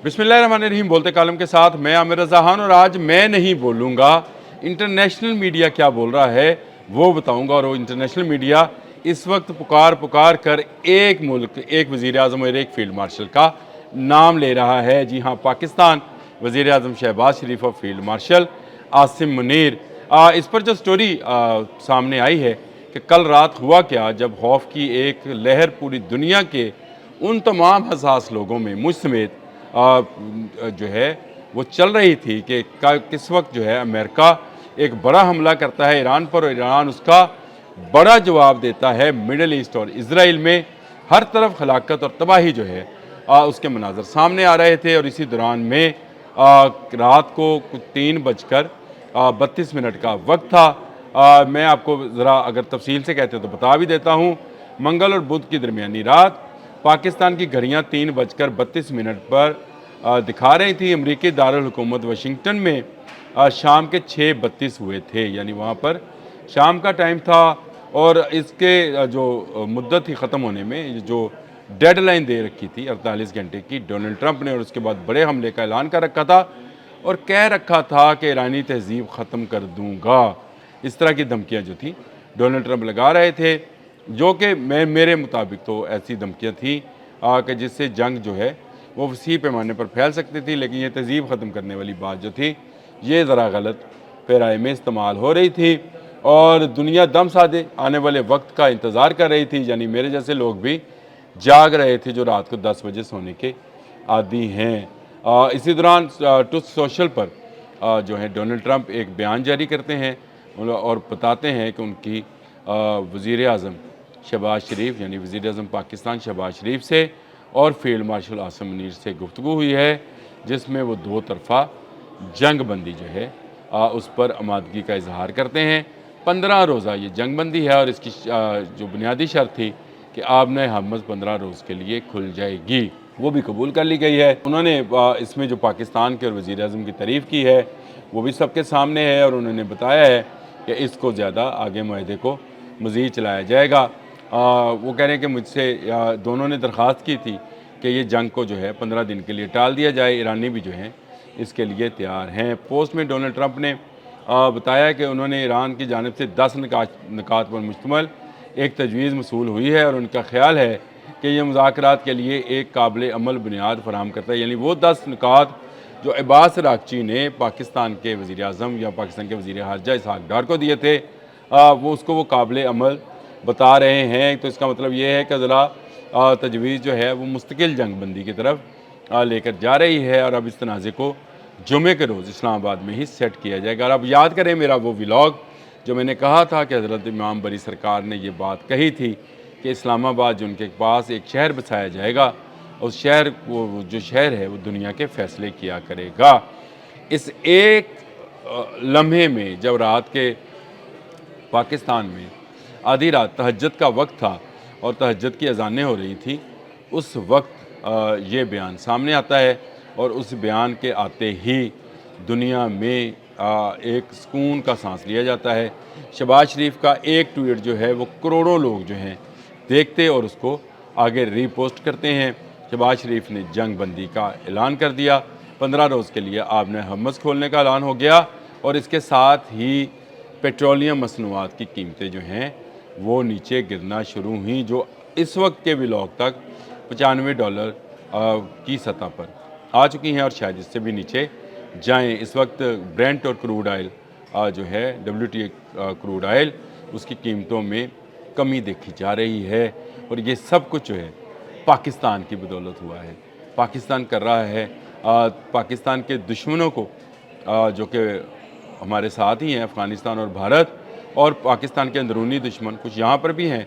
बिस्मिल्लाहिर्रहमानिर्रहीम। बोलते कालम के साथ मैं आमिर रज़ा खान, और आज मैं नहीं बोलूँगा, इंटरनेशनल मीडिया क्या बोल रहा है वो बताऊँगा। और वो इंटरनेशनल मीडिया इस वक्त पुकार कर एक मुल्क, एक वज़ीर आज़म और एक फील्ड मार्शल का नाम ले रहा है। जी हाँ, पाकिस्तान, वज़ीर आज़म शहबाज शरीफ और फील्ड मार्शल आसिम मुनीर। इस पर जो स्टोरी सामने आई है कि कल रात हुआ क्या, जब खौफ की एक लहर पूरी दुनिया के उन तमाम हसास लोगों में, मुझ समेत, जो है वो चल रही थी कि किस वक्त जो है अमेरिका एक बड़ा हमला करता है ईरान पर, और ईरान उसका बड़ा जवाब देता है। मिडल ईस्ट और इजराइल में हर तरफ हलाकत और तबाही जो है उसके मनाजर सामने आ रहे थे। और इसी दौरान में रात को कुछ 3:32 का वक्त था। मैं आपको ज़रा अगर तफसील से कहते तो बता भी देता हूँ। मंगल और बुध की दरमियानी रात पाकिस्तान की घड़ियाँ 3:32 पर दिखा रही थी। अमरीकी दारुल हुकूमत वाशिंगटन में शाम के 6:32 हुए थे, यानी वहाँ पर शाम का टाइम था। और इसके जो मुद्दत थी ख़त्म होने में, जो डेडलाइन दे रखी थी 48 घंटे की, डोनाल्ड ट्रंप ने, और उसके बाद बड़े हमले का ऐलान कर रखा था और कह रखा था कि ईरानी तहज़ीब ख़त्म कर दूँगा। इस तरह की धमकियाँ जो थी डोनाल्ड ट्रंप लगा रहे थे, जो कि मेरे मुताबिक तो ऐसी धमकियाँ थी कि जिससे जंग जो है वो वसी पैमाने पर फैल सकती थी। लेकिन ये तहज़ीब ख़त्म करने वाली बात जो थी, ये ज़रा गलत पैराए में इस्तेमाल हो रही थी, और दुनिया दम साधे आने वाले वक्त का इंतज़ार कर रही थी। यानी मेरे जैसे लोग भी जाग रहे थे जो रात को 10 बजे सोने के आदी हैं। इसी दौरान ट्रुथ सोशल पर जो है डोनाल्ड ट्रंप एक बयान जारी करते हैं और बताते हैं कि उनकी वज़ीर आज़म शहबाज शरीफ, यानी वज़ीर आज़म पाकिस्तान शहबाज शरीफ से और फील्ड मार्शल आसिम मुनीर से गुफ्तगू हुई है, जिसमें वो दो तरफ़ा जंग बंदी जो है उस पर आमादगी का इजहार करते हैं। 15 रोज़ा ये जंग बंदी है, और इसकी जो बुनियादी शर्त थी कि आपने हमज़ 15 रोज़ के लिए खुल जाएगी, वो भी कबूल कर ली गई है। उन्होंने इसमें जो पाकिस्तान के और वज़ीर आज़म की तारीफ़ की है वो भी सबके सामने है, और उन्होंने बताया है कि इसको ज़्यादा आगे माहदे को मज़ीद चलाया जाएगा। वो कह रहे हैं कि मुझसे दोनों ने दरख्वास्त की थी कि ये जंग को जो है 15 दिन के लिए टाल दिया जाए। ईरानी भी जो हैं इसके लिए तैयार हैं। पोस्ट में डोनाल्ड ट्रंप ने बताया कि उन्होंने ईरान की जानिब से 10 निकात पर मुश्तमल एक तजवीज़ मसूल हुई है, और उनका ख्याल है कि यह मुज़ाकरात के लिए एक काबिल अमल बुनियाद फराहम करता है। यानी वो 10 निकात जो अब्बास अराग़ची ने पाकिस्तान के वज़ीर आज़म या पाकिस्तान के वज़ीर ख़ारजा इसहाक़ डार को दिए थे, वो काबिल अमल बता रहे हैं। तो इसका मतलब ये है कि ज़रा तजवीज़ जो है वो मुस्तकिल जंग बंदी की तरफ लेकर जा रही है, और अब इस तनाज़े को जुमे के रोज़ इस्लामाबाद में ही सेट किया जाएगा। और अब याद करें मेरा वो व्लॉग जो मैंने कहा था कि हज़रत इमाम बरी सरकार ने ये बात कही थी कि इस्लामाबाद जो उनके पास एक शहर बसाया जाएगा, उस शहर वो जो शहर है वो दुनिया के फ़ैसले किया करेगा। इस एक लम्हे में जब रात के पाकिस्तान में आधी रात तहज्जुद का वक्त था और तहज्जुद की अज़ानें हो रही थी, उस वक्त ये बयान सामने आता है, और उस बयान के आते ही दुनिया में एक सुकून का सांस लिया जाता है। शहबाज शरीफ का एक ट्वीट जो है वो करोड़ों लोग जो हैं देखते और उसको आगे रीपोस्ट करते हैं। शहबाज शरीफ ने जंग बंदी का ऐलान कर दिया, 15 रोज़ के लिए आपने हमस खोलने का ऐलान हो गया, और इसके साथ ही पेट्रोलियम मसनूआत की कीमतें जो हैं वो नीचे गिरना शुरू हुई, जो इस वक्त के व्लॉग तक $95 की सतह पर आ चुकी हैं, और शायद इससे भी नीचे जाएं। इस वक्त ब्रेंट और क्रूड आयल जो है WTI क्रूड आयल, उसकी कीमतों में कमी देखी जा रही है, और ये सब कुछ जो है पाकिस्तान की बदौलत हुआ है। पाकिस्तान कर रहा है। पाकिस्तान के दुश्मनों को जो कि हमारे साथ ही हैं, अफ़गानिस्तान और भारत, और पाकिस्तान के अंदरूनी दुश्मन कुछ यहाँ पर भी हैं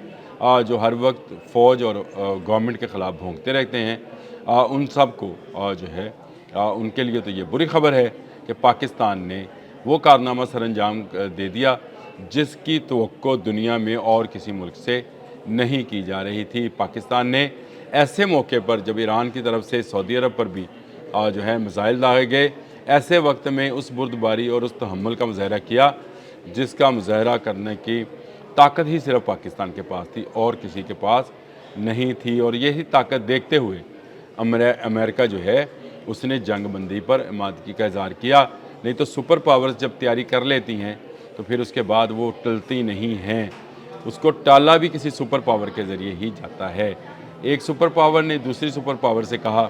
जो हर वक्त फ़ौज और गवर्नमेंट के ख़िलाफ़ भोंकते रहते हैं। उन सब को जो है उनके लिए तो ये बुरी खबर है कि पाकिस्तान ने वो कारनामा सर अंजाम दे दिया जिसकी तवक्को दुनिया में और किसी मुल्क से नहीं की जा रही थी। पाकिस्तान ने ऐसे मौके पर, जब ईरान की तरफ से सऊदी अरब पर भी जो है मिसाइल दागे गए, ऐसे वक्त में उस बुर्दबारी और उस तहम्मुल का मुज़ाहरा किया जिसका मुज़ाहरा करने की ताकत ही सिर्फ पाकिस्तान के पास थी और किसी के पास नहीं थी। और यही ताकत देखते हुए अमेरिका जो है उसने जंग बंदी पर इमादगी का इजहार किया। नहीं तो सुपर पावर्स जब तैयारी कर लेती हैं तो फिर उसके बाद वो टलती नहीं हैं। उसको टाला भी किसी सुपर पावर के ज़रिए ही जाता है। एक सुपर पावर ने दूसरी सुपर पावर से कहा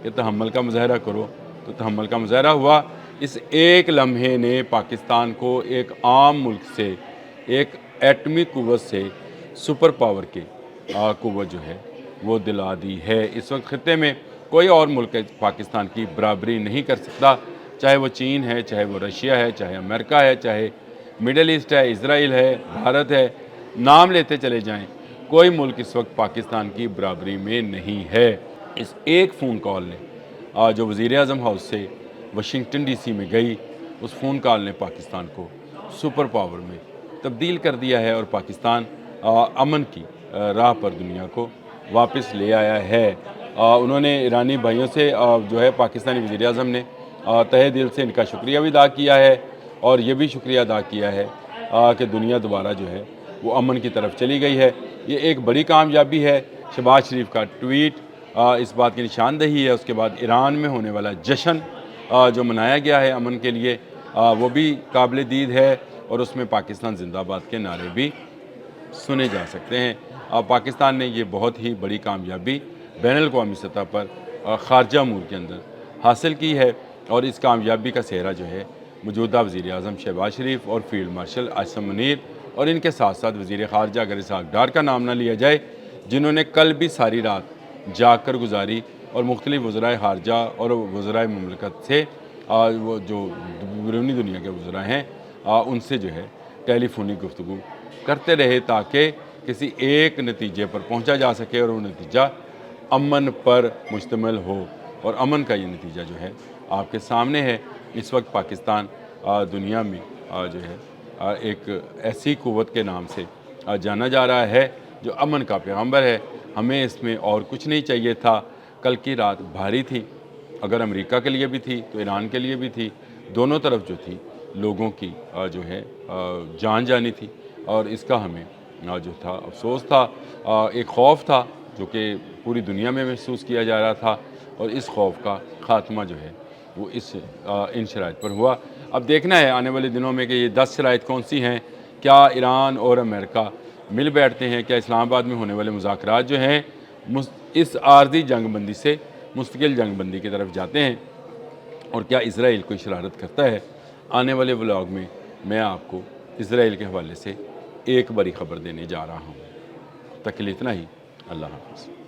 कि तहम्मुल का मुज़ाहरा करो, तो तहम्मुल का मुज़ाहरा हुआ। इस एक लम्हे ने पाकिस्तान को एक आम मुल्क से, एक एटमी क़ुव्वत से सुपर पावर की क़ुव्वत जो है वो दिला दी है। इस वक्त ख़ित्ते में कोई और मुल्क पाकिस्तान की बराबरी नहीं कर सकता, चाहे वो चीन है, चाहे वो रशिया है, चाहे अमेरिका है, चाहे मिडल ईस्ट है, इज़राइल है, भारत है, नाम लेते चले जाएं, कोई मुल्क इस वक्त पाकिस्तान की बराबरी में नहीं है। इस एक फ़ोन कॉल ने जो वज़ीर-ए-आज़म हाउस से वाशिंगटन डीसी में गई, उस फ़ोन कॉल ने पाकिस्तान को सुपर पावर में तब्दील कर दिया है और पाकिस्तान अमन की राह पर दुनिया को वापस ले आया है। उन्होंने ईरानी भाइयों से जो है पाकिस्तानी वज़ीर-ए-आज़म ने तहे दिल से इनका शुक्रिया भी अदा किया है और ये भी शुक्रिया अदा किया है कि दुनिया दोबारा जो है वो अमन की तरफ चली गई है। ये एक बड़ी कामयाबी है। शहबाज शरीफ का ट्वीट इस बात की निशानदही है। उसके बाद ईरान में होने वाला जश्न जो मनाया गया है अमन के लिए, वो भी काबिल दीद है और उसमें पाकिस्तान जिंदाबाद के नारे भी सुने जा सकते हैं। पाकिस्तान ने ये बहुत ही बड़ी कामयाबी बैनुल-अक़वामी सतह पर ख़ारजा अमूर के अंदर हासिल की है और इस कामयाबी का सेहरा जो है मौजूदा वज़ीर-ए-आज़म शहबाज शरीफ और फील्ड मार्शल आसिम मुनीर और इनके साथ साथ वज़ीर ख़ारजा अगर इसहाक़ डार का नाम ना लिया जाए, जिन्होंने कल भी सारी रात जाग कर गुजारी और मुख्तलिफ़ वज़राए ख़ारजा और वज़राए मुमलकत से वो जो बैरूनी दुनिया के वज़रा हैं उनसे जो है टेलीफोनिक गुफ्तगू करते रहे ताकि किसी एक नतीजे पर पहुँचा जा सके और वो नतीजा अमन पर मुश्तमिल हो। और अमन का ये नतीजा जो है आपके सामने है। इस वक्त पाकिस्तान दुनिया में जो है एक ऐसी क़ुव्वत के नाम से जाना जा रहा है जो अमन का पैगंबर है। हमें इसमें और कुछ नहीं चाहिए था। कल की रात भारी थी, अगर अमेरिका के लिए भी थी तो ईरान के लिए भी थी। दोनों तरफ जो थी लोगों की जो है जान जानी थी और इसका हमें जो था अफसोस था, एक खौफ था जो कि पूरी दुनिया में महसूस किया जा रहा था और इस खौफ का ख़ात्मा जो है वो इन शराइत पर हुआ। अब देखना है आने वाले दिनों में कि ये 10 शराइत कौन सी हैं। क्या ईरान और अमेरिका मिल बैठते हैं? क्या इस्लामाबाद में होने वाले मुज़ाकरात जो हैं इस आर्ज़ी जंग बंदी से मुस्तकिल जंग बंदी की तरफ जाते हैं? और क्या इज़राइल कोई शरारत करता है? आने वाले व्लॉग में मैं आपको इज़राइल के हवाले से एक बड़ी ख़बर देने जा रहा हूँ। तक के लिए इतना ही। अल्लाह हाफ़िज़।